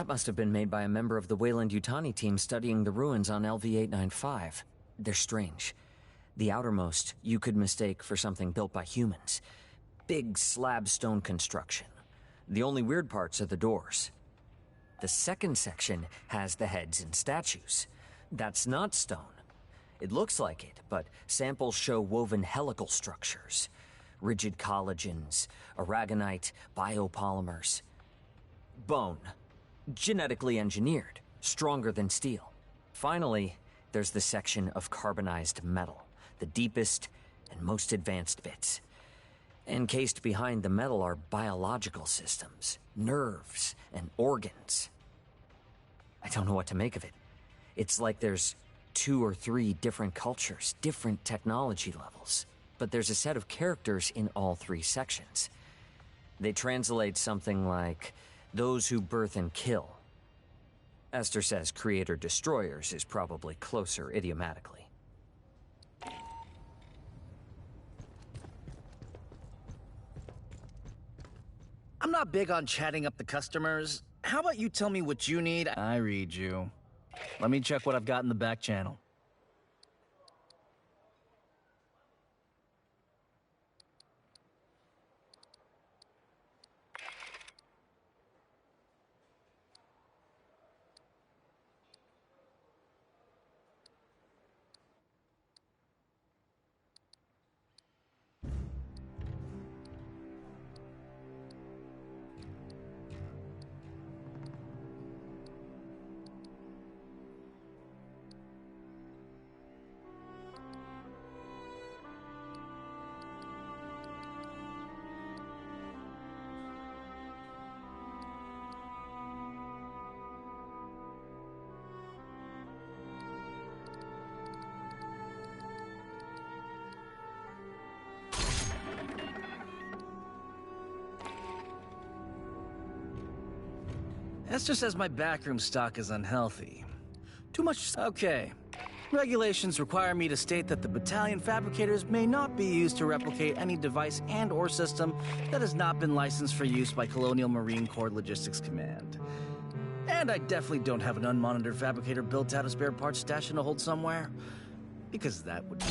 That must have been made by a member of the Weyland-Yutani team studying the ruins on LV-895. They're strange. The outermost you could mistake for something built by humans. Big slab stone construction. The only weird parts are the doors. The second section has the heads and statues. That's not stone. It looks like it, but samples show woven helical structures. Rigid collagens, aragonite, biopolymers. Bone. Genetically engineered, stronger than steel. Finally, there's the section of carbonized metal, the deepest and most advanced bits. Encased behind the metal are biological systems, nerves, and organs. I don't know what to make of it. It's like there's 2 or 3 different cultures, different technology levels. But there's a set of characters in all 3 sections. They translate something like, those who birth and kill. Esther says creator-destroyers is probably closer idiomatically. I'm not big on chatting up the customers. How about you tell me what you need? I read you. Let me check what I've got in the back channel. Esther says my backroom stock is unhealthy. Too much. Okay. Regulations require me to state that the battalion fabricators may not be used to replicate any device and/or system that has not been licensed for use by Colonial Marine Corps Logistics Command. And I definitely don't have an unmonitored fabricator built out of spare parts stashed in a hold somewhere, because that would be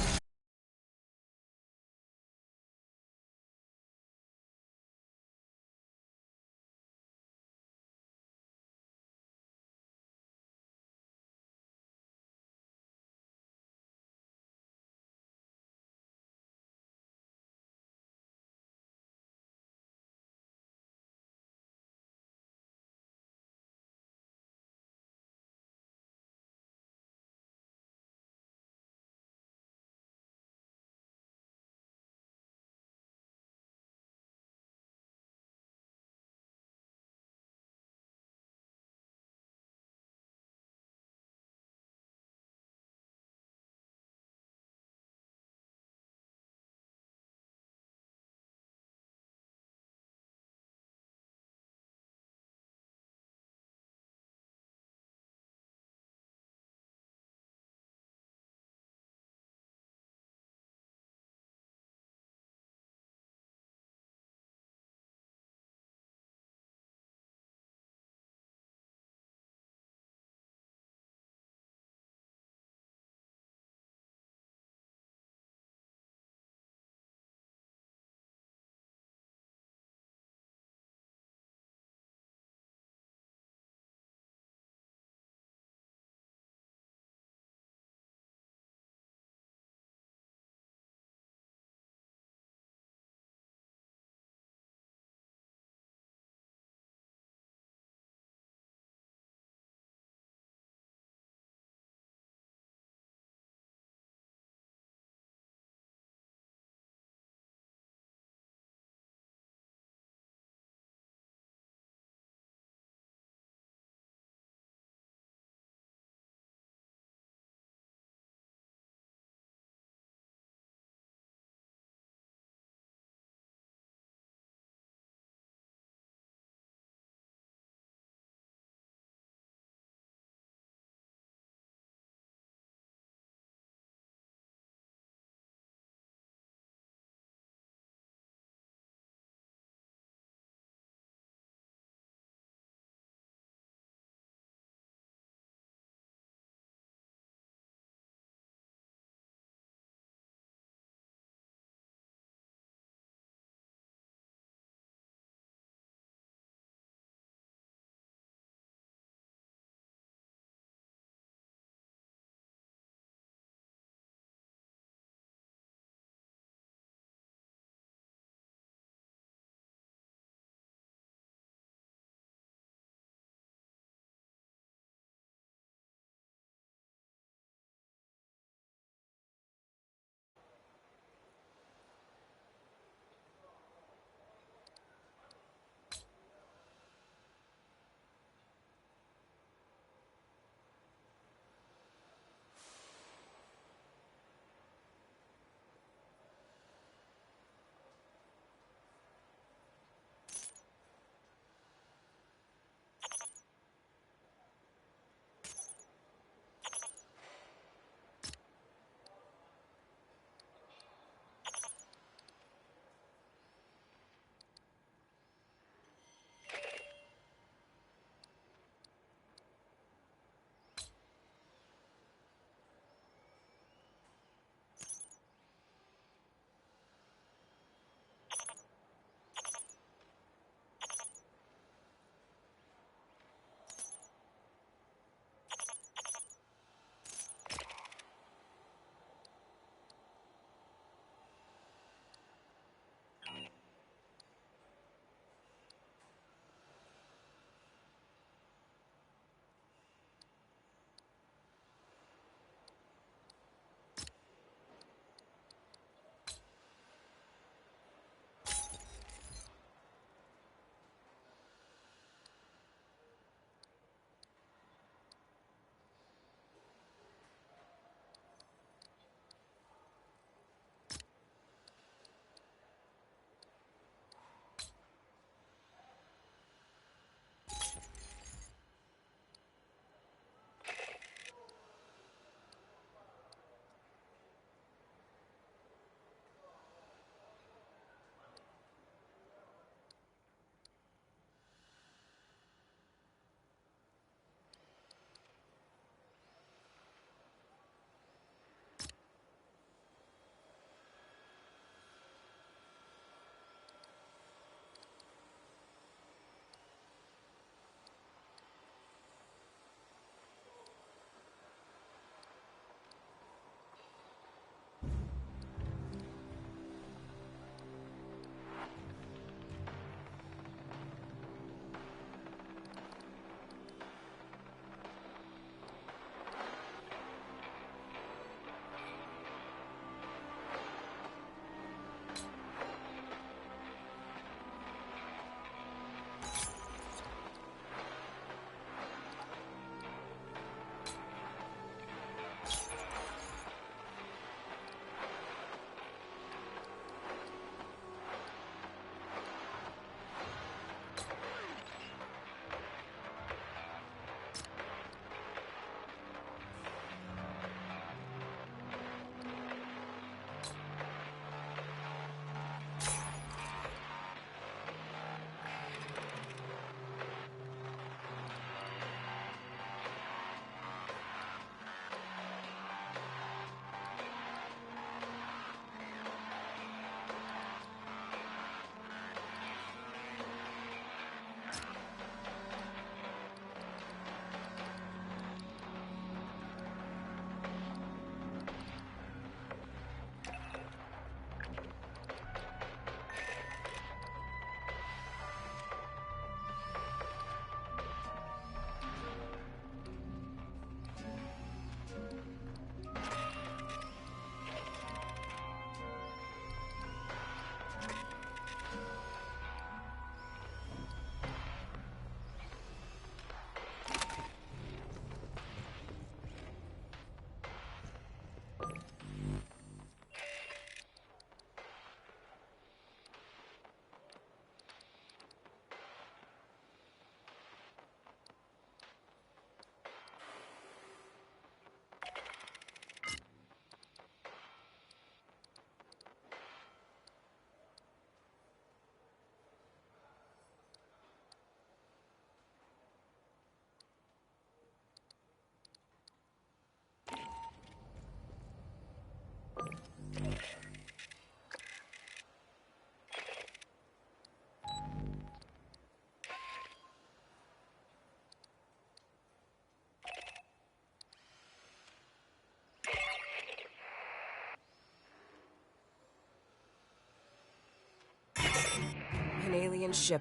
alien ship.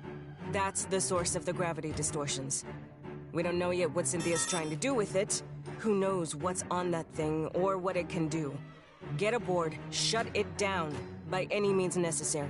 That's the source of the gravity distortions. We don't know yet what Cynthia's trying to do with it. Who knows what's on that thing or what it can do. Get aboard, shut it down, by any means necessary.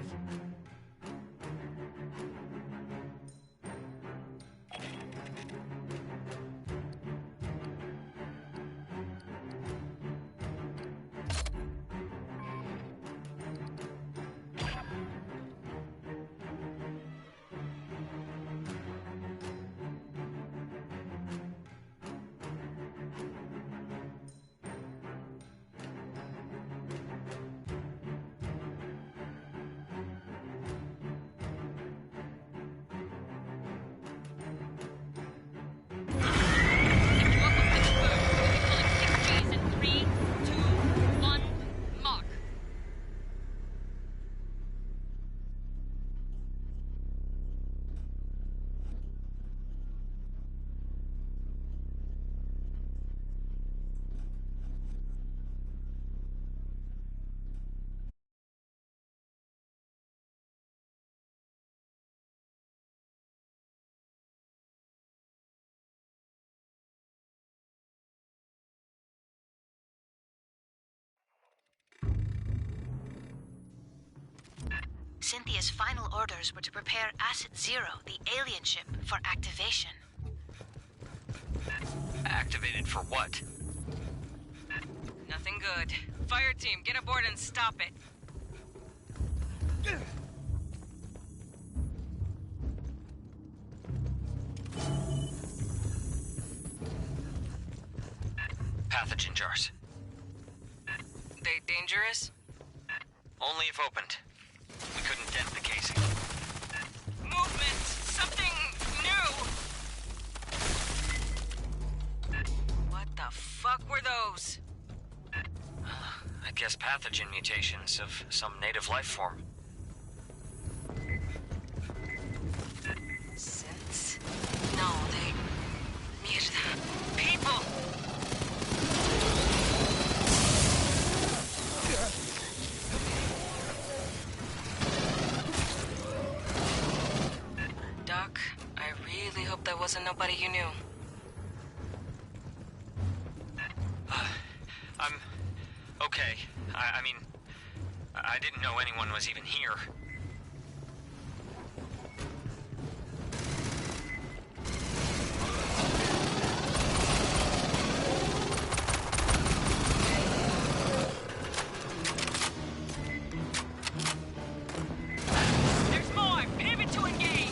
Cynthia's final orders were to prepare Asset Zero, the alien ship, for activation. Activated for what? Nothing good. Fireteam, get aboard and stop it. Pathogen jars. They dangerous? Only if opened. We couldn't dent the casing. Movement! Something new! What the fuck were those? I guess pathogen mutations of some native life form. Synths? No, they... Mierda. People! Doc, I really hope that wasn't nobody you knew. I'm... okay. I mean... I didn't know anyone was even here. There's more! Pivot to engage!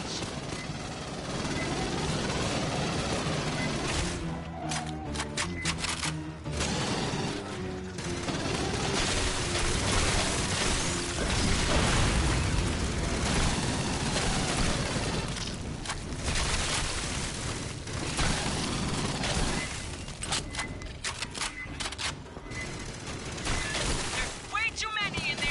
There's way too many in there!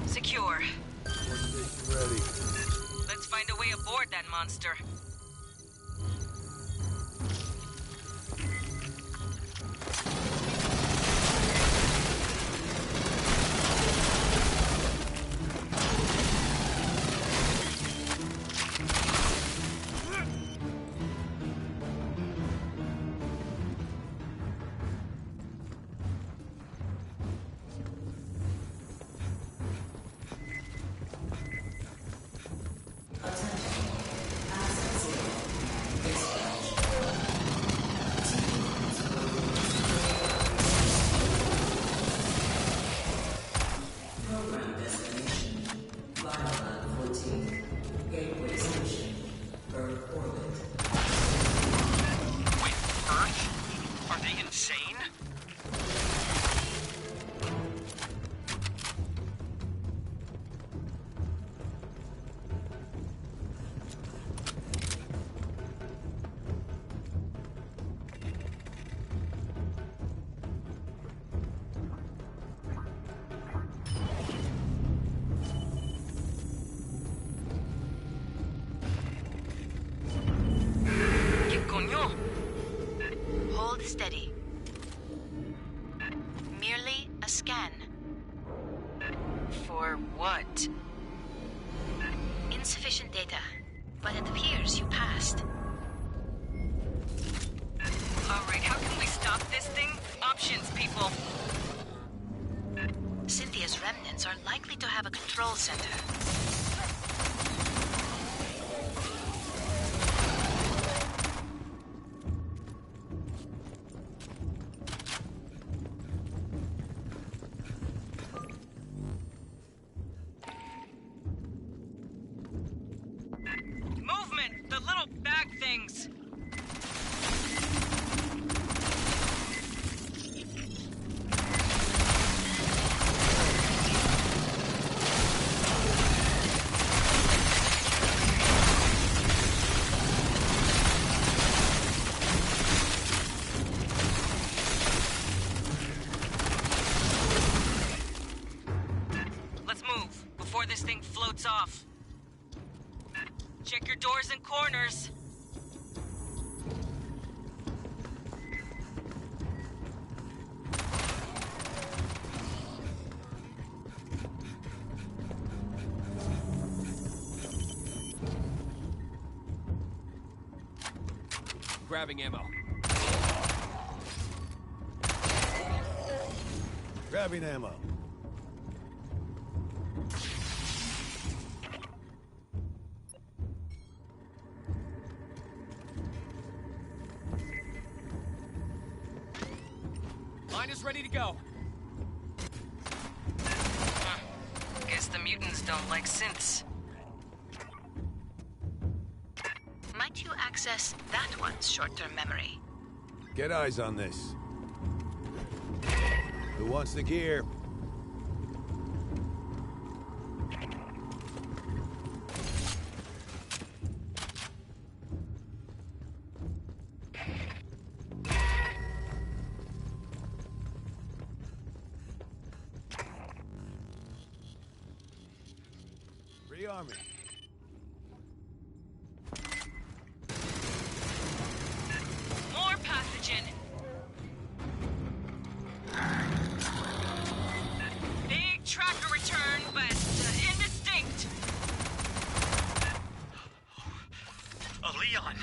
Secure. Ready. Let's find a way aboard that monster. steady. Merely a scan. For what? Insufficient data, but it appears you passed. Alright, how can we stop this thing? Options, people. Cynthia's remnants are likely to have a control center. Movement! The little bag things! Let's move, before this thing floats off. Check your doors and corners. Grabbing ammo. Grabbing ammo. Mine is ready to go. Guess the mutants don't like synths. Might you access that one's short-term memory? Get eyes on this. Who wants the gear? Rearming. More pathogen! Big tracker return, but indistinct! Leon!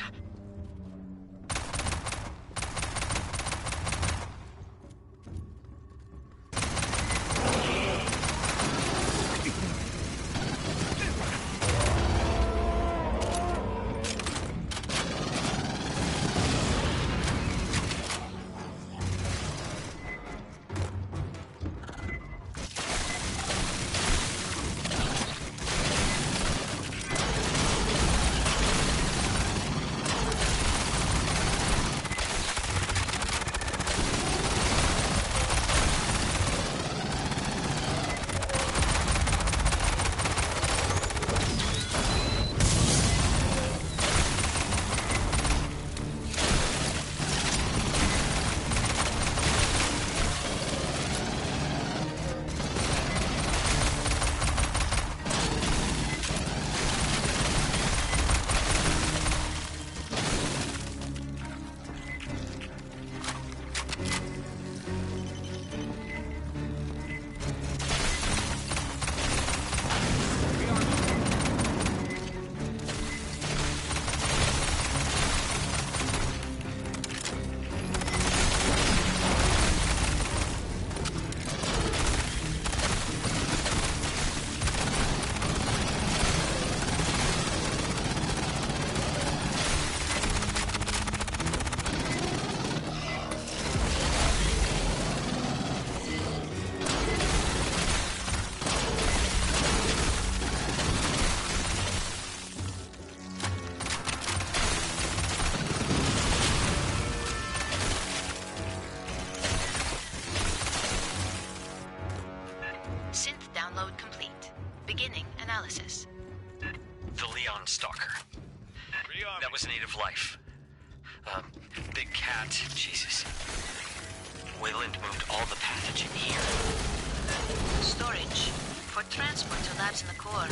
Download complete. Beginning analysis. The Leon Stalker. That was native life. Big cat. Jesus. Wayland moved all the pathogen here. Storage. For transport to labs in the core.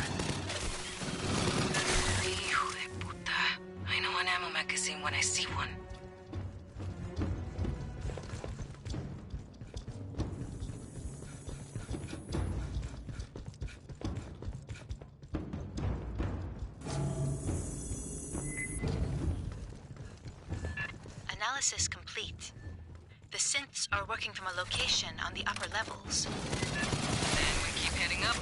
Hijo de puta. I know an ammo magazine when I see one. Analysis complete. The synths are working from a location on the upper levels. Then we keep heading up.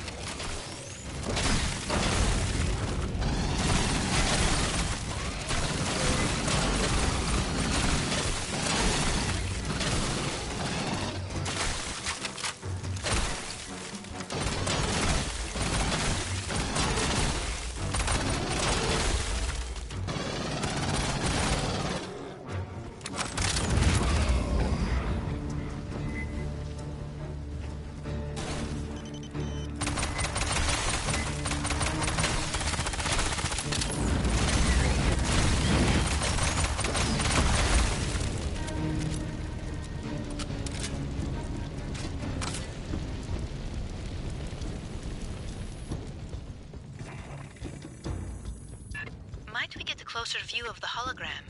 Might we get a closer view of the hologram?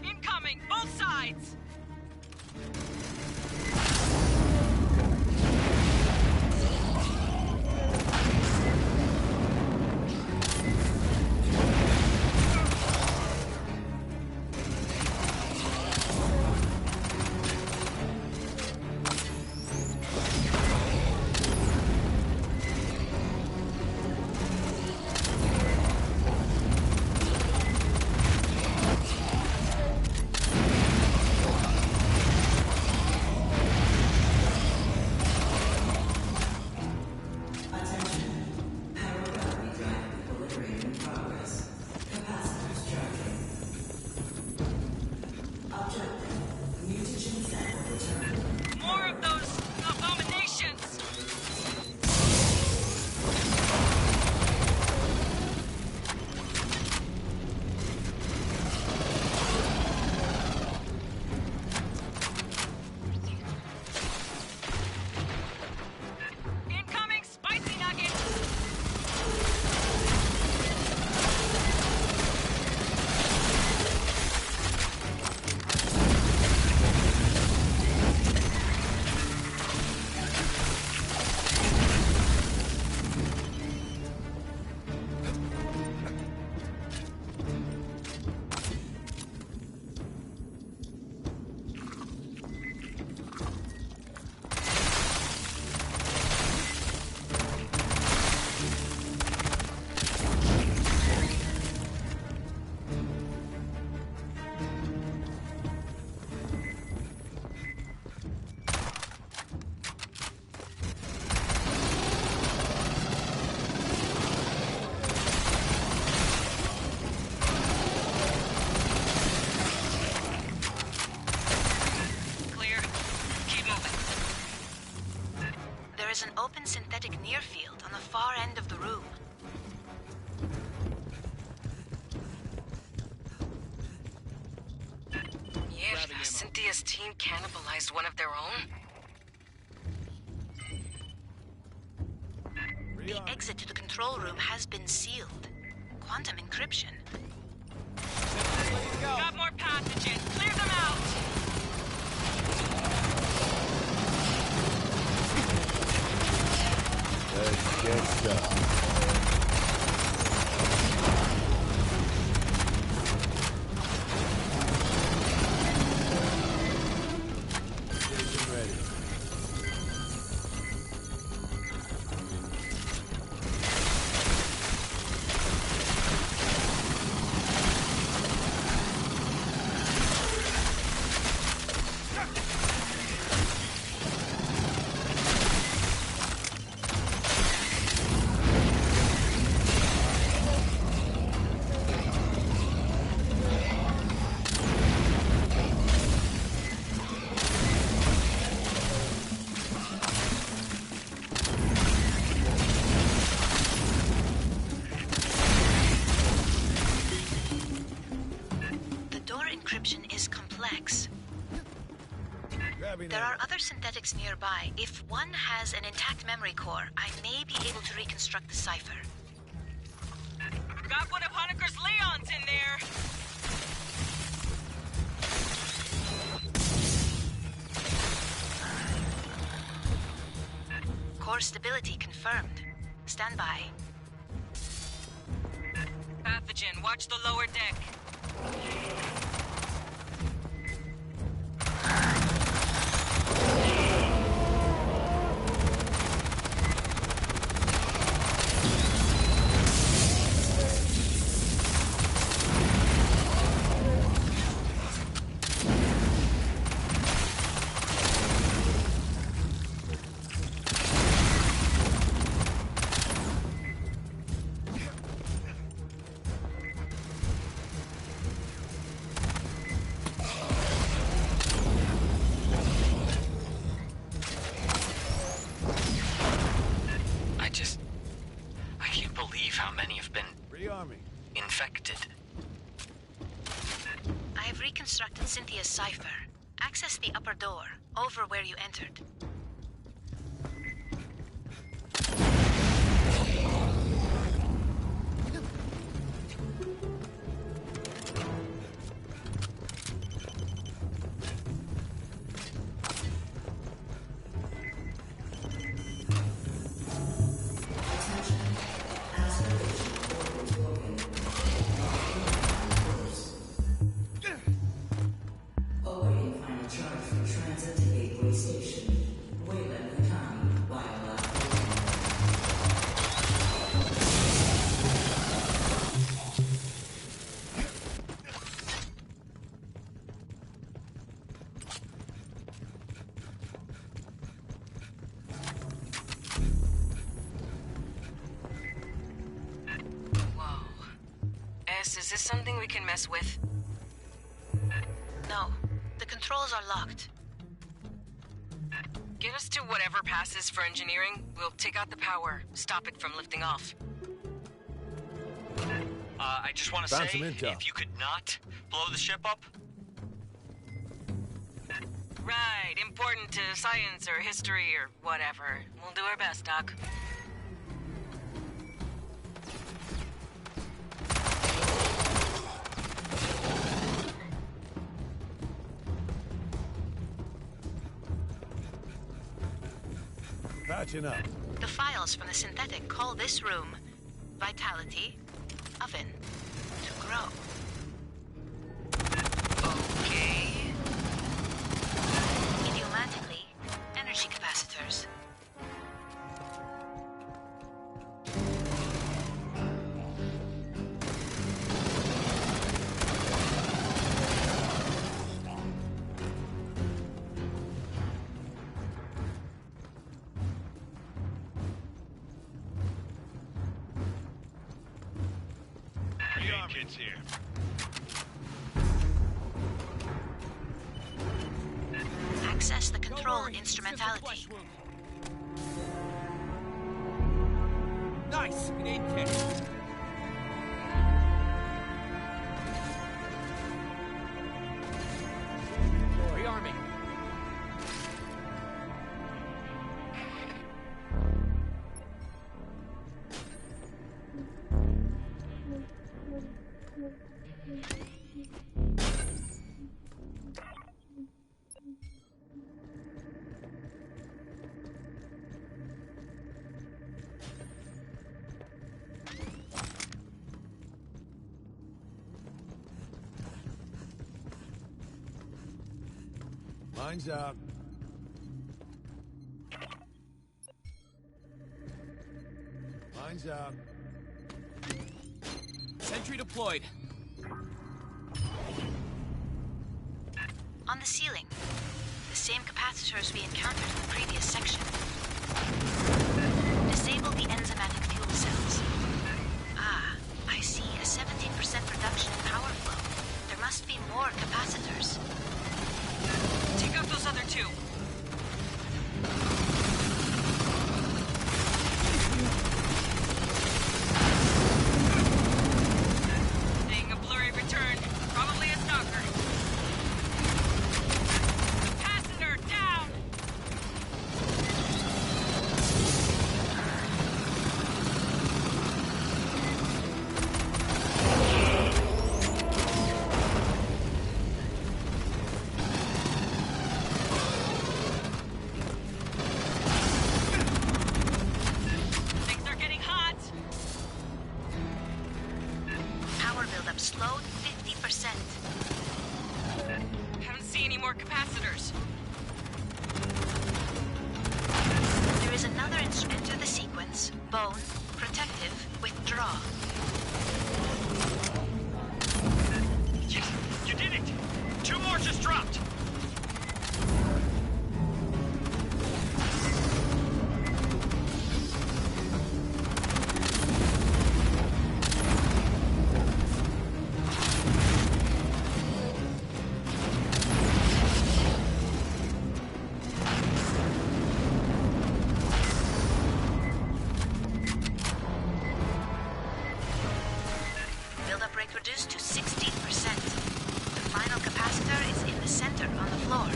Incoming! Both sides! More of those abominations! Incoming spicy nuggets! Clear. Keep moving. There is an open synthetic near field on the far end of the room. Yeah, Cynthia's team cannibalized one of their own. The exit to the control room has been sealed. Quantum encryption. Got more pathogens. Clear them out! Let's get some. Station ready. The door encryption is complex. Grabbing There are ammo. other synthetics nearby. If one has an intact memory core, I may be able to reconstruct the cipher. Got one of Honecker's Leons in there! Core stability confirmed. Stand by. Pathogen, watch the lower deck. I can't believe how many have been Rearming. infected. I have reconstructed Cynthia's cipher. Access the upper door, over where you entered. Is this something we can mess with? No, the controls are locked. Get us to whatever passes for engineering. We'll take out the power, stop it from lifting off. I just want to Found say, some intel. if you could not blow the ship up, Right, important to science or history or whatever. We'll do our best, Doc. Patching up. The files from the synthetic call this room Vitality Oven to grow. Okay. Idiomatically, energy capacitors. Kids here. Access the control instrumentality. Nice! An aid kit. Rearming. Mine's out. Mine's out. Sentry deployed. On the ceiling, the same capacitors we encountered in the previous section. Disable the enzymatic fuel cells. Ah, I see a 17% reduction in power flow. There must be more capacitors. Take out those other two. Seeing a blurry return. Probably a stalker. Capacitor down! slowed 50%. Haven't seen any more capacitors. There is another enter the sequence. Bone, protective, withdraw. Yes, you did it! 2 more just dropped! Buildup rate reduced to 16%. The final capacitor is in the center on the floor.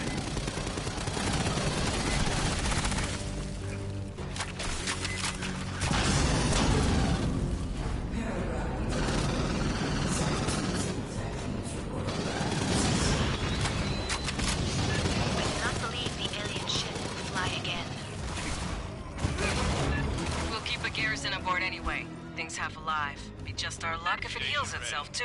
I do not believe the alien ship will fly again. We'll keep a garrison aboard anyway. Thing's half alive. Be just our luck if it heals itself, too.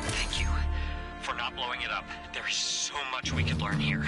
Thank you for not blowing it up. There's so much we could learn here.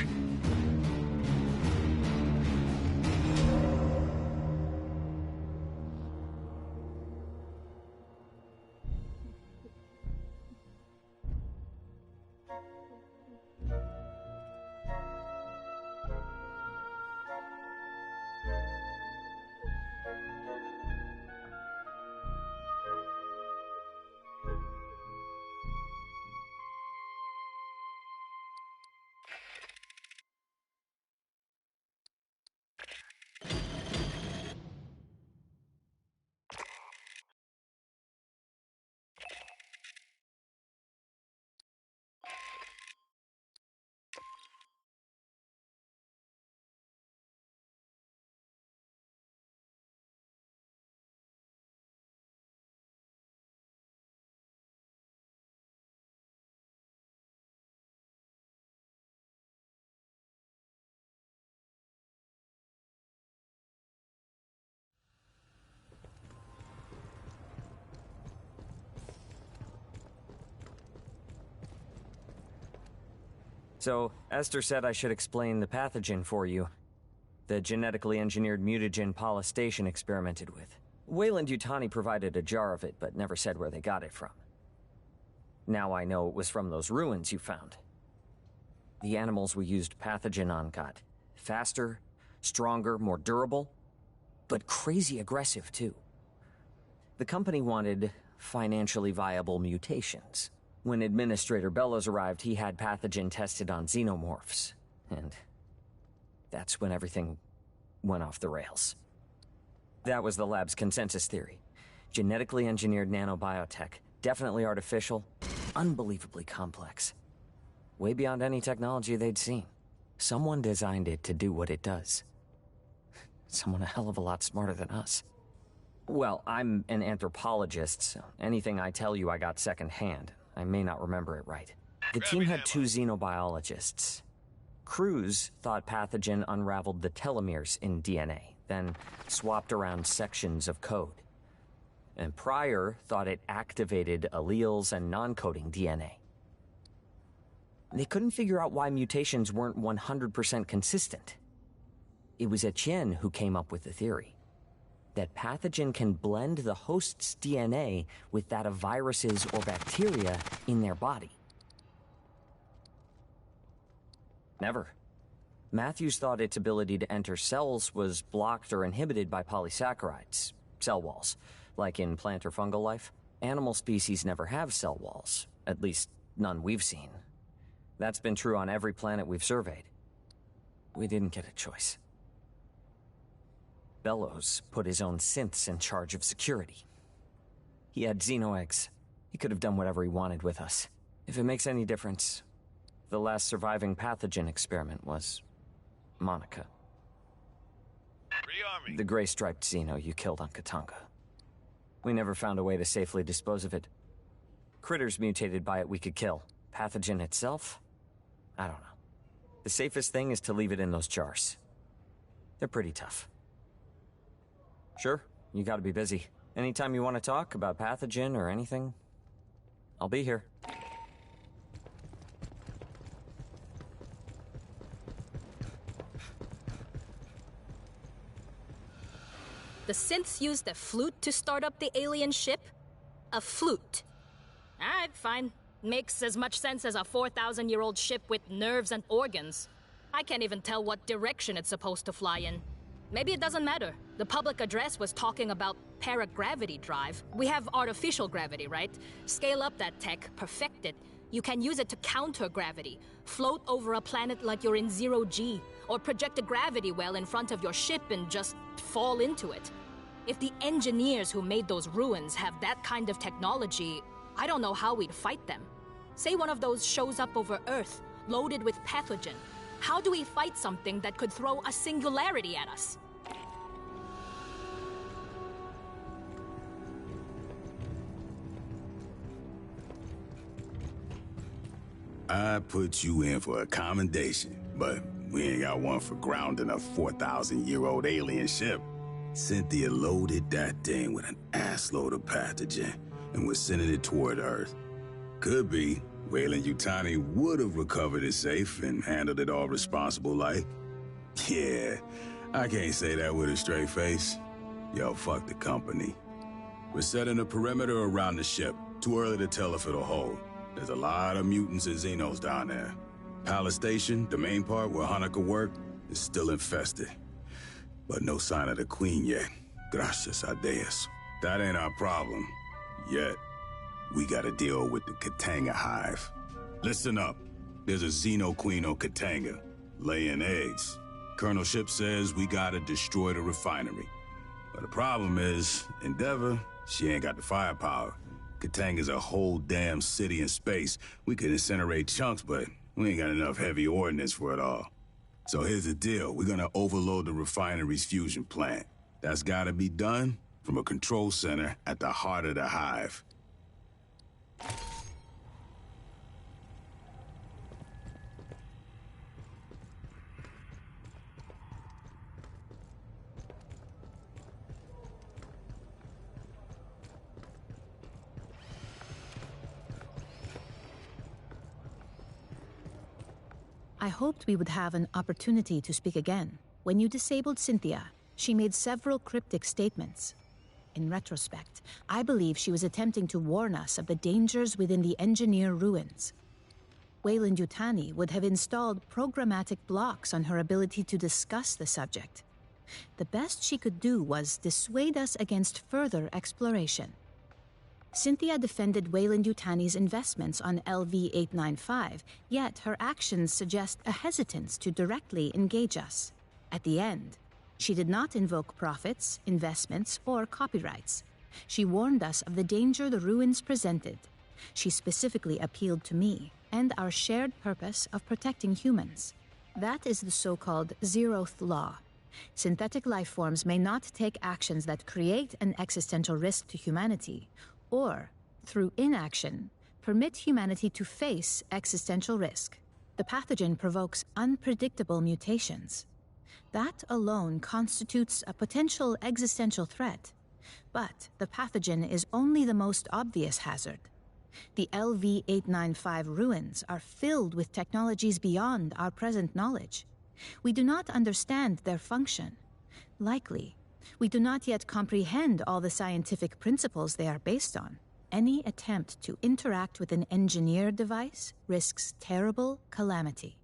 So, Esther said I should explain the pathogen for you. The genetically engineered mutagen PsiloStation experimented with. Weyland-Yutani provided a jar of it, but never said where they got it from. Now I know it was from those ruins you found. The animals we used pathogen on got faster, stronger, more durable, but crazy aggressive too. The company wanted financially viable mutations. When Administrator Bellows arrived, he had pathogen tested on xenomorphs. And that's when everything went off the rails. That was the lab's consensus theory. Genetically engineered nanobiotech, definitely artificial, unbelievably complex. Way beyond any technology they'd seen. Someone designed it to do what it does. Someone a hell of a lot smarter than us. Well, I'm an anthropologist, so anything I tell you I got secondhand. I may not remember it right. The team had 2 xenobiologists. Cruz thought pathogen unraveled the telomeres in DNA, then swapped around sections of code. And Pryor thought it activated alleles and non-coding DNA. They couldn't figure out why mutations weren't 100% consistent. It was Etienne who came up with the theory that pathogen can blend the host's DNA with that of viruses or bacteria in their body. Never. Matthews thought its ability to enter cells was blocked or inhibited by polysaccharides, cell walls, like in plant or fungal life. Animal species never have cell walls, at least none we've seen. That's been true on every planet we've surveyed. We didn't get a choice. Bellows put his own synths in charge of security. He had xenoeggs. He could have done whatever he wanted with us. If it makes any difference, the last surviving pathogen experiment was Monica. Rearming. The gray-striped xeno you killed on Katanga. We never found a way to safely dispose of it. Critters mutated by it we could kill. pathogen itself? I don't know. The safest thing is to leave it in those jars. They're pretty tough. Sure, you gotta be busy. Anytime you want to talk about pathogen or anything, I'll be here. The synths used a flute to start up the alien ship? A flute. Alright, fine. Makes as much sense as a 4,000-year-old ship with nerves and organs. I can't even tell what direction it's supposed to fly in. Maybe it doesn't matter. The public address was talking about paragravity drive. We have artificial gravity, right? Scale up that tech, perfect it. You can use it to counter gravity. Float over a planet like you're in 0G. Or project a gravity well in front of your ship and just fall into it. If the engineers who made those ruins have that kind of technology, I don't know how we'd fight them. Say one of those shows up over Earth, loaded with pathogen. How do we fight something that could throw a singularity at us? I put you in for a commendation, but we ain't got one for grounding a 4,000-year-old alien ship. Cynthia loaded that thing with an assload of pathogen and was sending it toward Earth. Could be Weyland-Yutani would have recovered it safe and handled it all responsible like. Yeah, I can't say that with a straight face. Yo, fuck the company. We're setting a perimeter around the ship. Too early to tell if it'll hold. There's a lot of mutants and Xenos down there. Palace Station, the main part where Hanukkah worked, is still infested. But no sign of the Queen yet. Gracias a Dios. That ain't our problem. Yet. We gotta deal with the Katanga hive. Listen up. There's a Xeno Queen on Katanga, laying eggs. Colonel Ship says we gotta destroy the refinery. But the problem is, Endeavor, she ain't got the firepower. Katanga's a whole damn city in space. We could incinerate chunks, but we ain't got enough heavy ordnance for it all. So here's the deal. We're gonna overload the refinery's fusion plant. That's gotta be done from a control center at the heart of the hive. I hoped we would have an opportunity to speak again. When you disabled Cynthia, she made several cryptic statements. In retrospect, I believe she was attempting to warn us of the dangers within the engineer ruins. Weyland-Yutani would have installed programmatic blocks on her ability to discuss the subject. The best she could do was dissuade us against further exploration. Cynthia defended Weyland-Yutani's investments on LV-895, yet her actions suggest a hesitance to directly engage us. At the end, she did not invoke profits, investments, or copyrights. She warned us of the danger the ruins presented. She specifically appealed to me and our shared purpose of protecting humans. That is the so-called zeroth law. Synthetic life forms may not take actions that create an existential risk to humanity, or, through inaction, permit humanity to face existential risk. The pathogen provokes unpredictable mutations. That alone constitutes a potential existential threat. But the pathogen is only the most obvious hazard. The LV-895 ruins are filled with technologies beyond our present knowledge. We do not understand their function. Likely, we do not yet comprehend all the scientific principles they are based on. Any attempt to interact with an engineered device risks terrible calamity.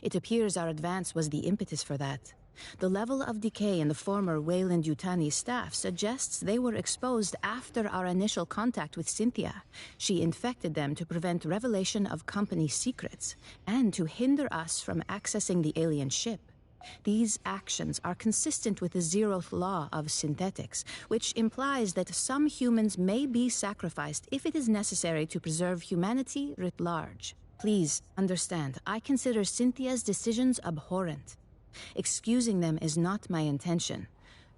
It appears our advance was the impetus for that. The level of decay in the former Weyland-Yutani staff suggests they were exposed after our initial contact with Cynthia. She infected them to prevent revelation of company secrets and to hinder us from accessing the alien ship. These actions are consistent with the zeroth law of synthetics, which implies that some humans may be sacrificed if it is necessary to preserve humanity writ large. Please understand, I consider Cynthia's decisions abhorrent. Excusing them is not my intention.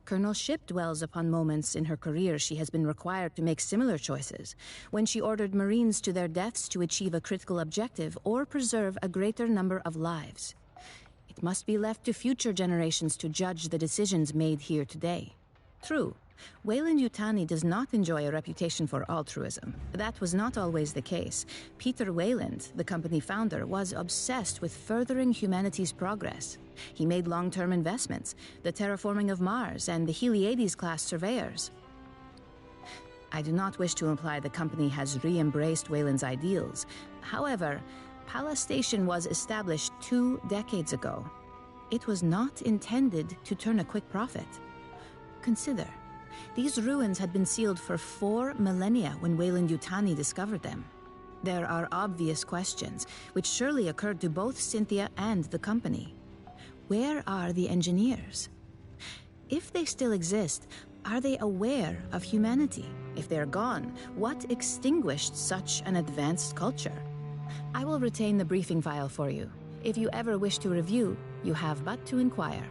Colonel Ship dwells upon moments in her career she has been required to make similar choices, when she ordered Marines to their deaths to achieve a critical objective or preserve a greater number of lives. It must be left to future generations to judge the decisions made here today. True, Weyland-Yutani does not enjoy a reputation for altruism. That was not always the case. Peter Weyland, the company founder, was obsessed with furthering humanity's progress. He made long-term investments, the terraforming of Mars and the Heliades-class surveyors. I do not wish to imply the company has re-embraced Weyland's ideals. However, Pala Station was established 2 decades ago. It was not intended to turn a quick profit. Consider, these ruins had been sealed for 4 millennia when Weyland-Yutani discovered them. There are obvious questions, which surely occurred to both Cynthia and the company. Where are the engineers? If they still exist, are they aware of humanity? If they're gone, what extinguished such an advanced culture? I will retain the briefing file for you. If you ever wish to review, you have but to inquire.